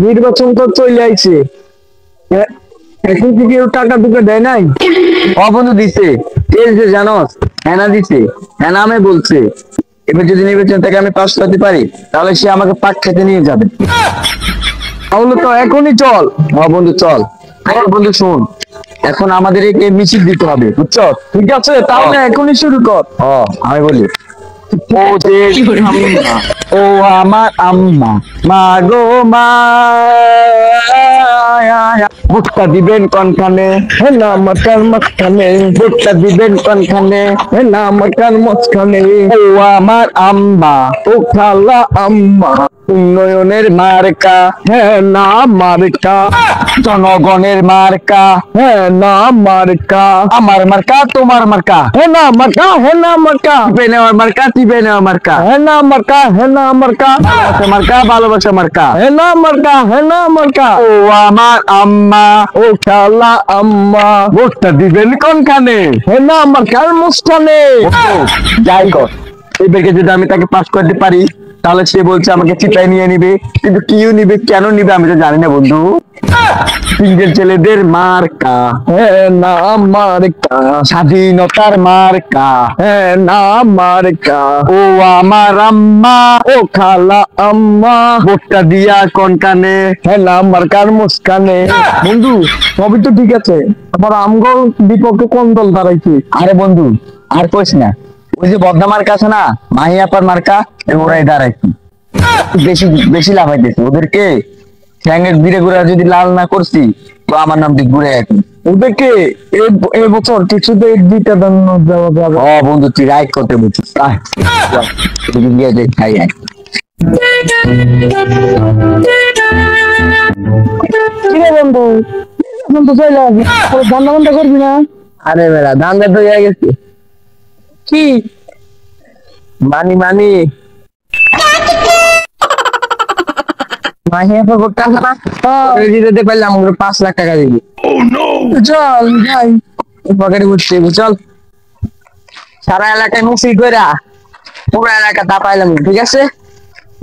নির্বাচন তো চলে আইছে, এখন কি কেউ টাকা টুকা দেয় নাই? বন্ধু দিছে, এই যে জানোস হেনা দিছে, হেনা আমি বলছে এবার যদি নির্বাচন থেকে আমি পাস করতে পারি তাহলে সে আমাকে পাক খেতে নিয়ে যাবে। তাহলে তো এখনই চল। বন্ধু চল। বন্ধু শোন, এখন আমাদের একে মিছিল দিতে হবে, বুঝছো? ঠিক আছে, তাহলে এখনই শুরু কর। আমি বলি, ও যে আম্মা, ও আমার আম্মা, মা গো মা, ভুট্টা দিবেন কোনখানে, হে না মকার মাঝখানে, ভুট্টা দিবেন কোনখানে, হে না মকার মাঝখানে, ও আমার আম্মা, ও খালা আম্মা, উন্নয়নের মার্কা, হ্যাঁ না মার্কা, জনগণের মার্কা, হ্যাঁ না মার্কা, আমার মার্কা তোমার মার্কা, হে না মার্কা, হে না মার্কা, টিপে নেওয়ার মার্কা, টিপে নেওয়ার মার্কা, হে না মার্কা, হে না মার্কা, ভালোবাসা মার্কা, ভালোবাসা মার্কা, হে না মার্কা, হে না মার্কা, ও আমার আম্মা, ও খালা আম্মা, ভোটটা দিবেন কোনখানে, হে না মার্কার মুস্কানে। যাই কর, এবারকে যদি আমি তাকে পাস করতে পারি তাহলে সে বলছে আমাকে চিপাই নিয়ে নিবে, কিন্তু কিও নিবে, কেন নিবে আমি তো জানি না বন্ধু। সিঙ্গেল ছেলেদের মার্কা, হে না মার্কা, স্বাধীনতার মার্কা, হে না মার্কা, ও আমার আম্মা, ও খালা আম্মা, ভোটটা দিয়া কোনখানে, হে না মার্কার মুস্কানে। বন্ধু সবই তো ঠিক আছে, আবার আমগল বিপক্ষে কোন দল দাঁড়াইছে? আরে বন্ধু আর কইস না, ওই যে বদনা মার্কা আছে না, মাহিয়াপার মার্কা, ওরাই দাঁড়াইছি, বেশি বেশি লাভ হইতেছে ওদেরকে। ঠ্যাঙ্গের ঘুরে ঘুরে যদি লাল না করছি তো আমার নাম দিয়ে ঘুরে এখন ওদেরকে এই বছর কিছুতে দুইটা দান দেওয়া যাবে। বন্ধু তুই রাইট করতে বলছিস, আয়, চল, এদিকে গিয়ে যাই, খাই আয়। কিরে বন্ধু, এখন তো চলে আসবে, ধান্দা বন্ধা করবি না? আরে বেড়া ধান্দা তো হয়ে গেছে, কি মানি মানি মাহিয়াপার ভোটটা আছে না, দিতে পারলে আমাকে 5 লাখ টাকা দিবি। চল যাই। পকেটে ঘুরতে চল, সারা এলাকায় মুসি কইরা পুরো এলাকা তাপাইলাম, ঠিক আছে?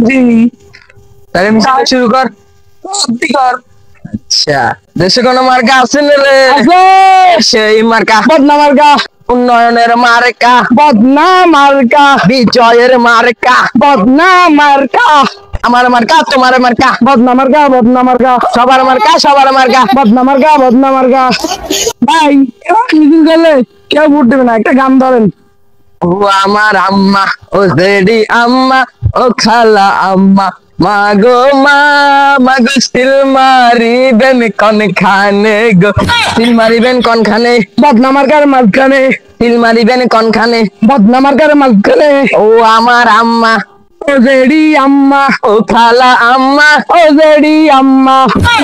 জি তাহলে মিছিল শুরু কর। সত্যি কর। আচ্ছা, দেশে কোনো মার্কা আছে না রে? সেই মার্কা, বদনা মার্কা, উন্নয়নের মার্কা, বদনা মার্কা, বিজয়ের মার্কা, বদনা মার্কা, আমার মার্কা তোমার মার্কা, বদনা মার্কা, বদনা মার্কা, সবার মার্কা সবার মার্কা, বদনা মার্কা, বদনা মার্কা। ভাই এবার মিছিল করলে কেউ ভোট দেবে না, একটা গান ধরেন। ও আমার আম্মা, ও জেডি আম্মা, ও খালা আম্মা, মা গো মা, মা গো সিল মারিবেন কোনখানে গো, সিল মারিবেন কোনখানে, বদনা মার্কার মাঝখানে, সিল মারিবেন কোনখানে, বদনা মার্কার মাঝখানে, ও আমার আম্মা, ও জেডি আম্মা, ও খালা আম্মা, ও জেডি আম্মা,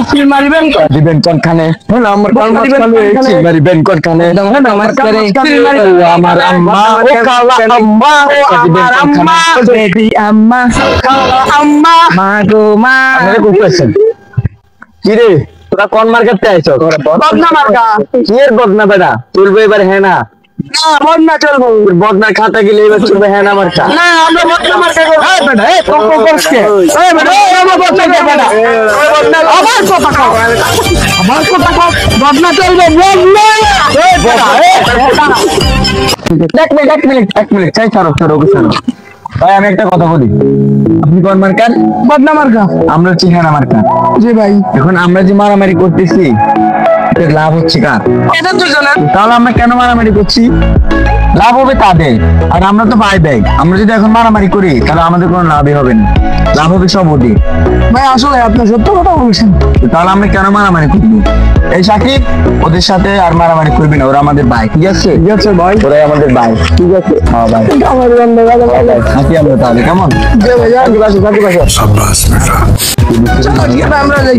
সিল মারিবেন দিবেন কোনখানে, আমার মাঝখানে, সিল মারিবেন কোনখানে, ও আমার আম্মা, ও খালা আম্মা, ও আমার আম্মা, ও জেডি আম্মা, খালা আম্মা, মা গো মা। কি রে তোরা কোন মার্কেটে আইছো? বদনা মার্কা। কি এর বদনা বেটা, তুলবে এবার হ্যাঁ না, না বদনা চলবো। বদনার খাতা গেলে এবার চলবে হ্যাঁ না মার্কা। না আমরা বদনা মার্কা করব। এই বেটা এই কম করছে। এই বেটা আমার বদনা করবে না। আমার কথা কও। আমার কথা কও। বদনা চলবে বদনা। এই বেটা এক মিনিট চাই, ছাড়ো ভাই আমি একটা কথা বলি, আপনি কোন মার্কার? বদনা মার্কা। আমরা হচ্ছি হ্যাঁ না মার্কা। জি ভাই। এখন আমরা যে মারামারি করতেছি এর লাভ হচ্ছে কার? এটা তো জানেন। তাহলে আমরা কেন মারামারি করছি? লাভ হবে তাদের, আর আমরা তো পাই ব্যাগ। আমরা যদি এখন মারামারি করি তাহলে আমাদের কোনো লাভই হবে না, লাভ হবে সব ওদের। ভাই আসলে আপনি সত্য কথা বলছেন। তাহলে আমরা কেন মারামারি করবো? এই সাকিব ওদের সাথে আর মারামারি করবি না, ওরা আমাদের ভাই, ঠিক আছে? ঠিক আছে ভাই। ওরাই আমাদের ভাই, ঠিক আছে? হ্যাঁ ভাই, আমার বন্ধ ভালো ভালো। থাকি আমরা তাহলে, কেমন? জি ভাই। সাকিব আসো। চলো আমরা যাই।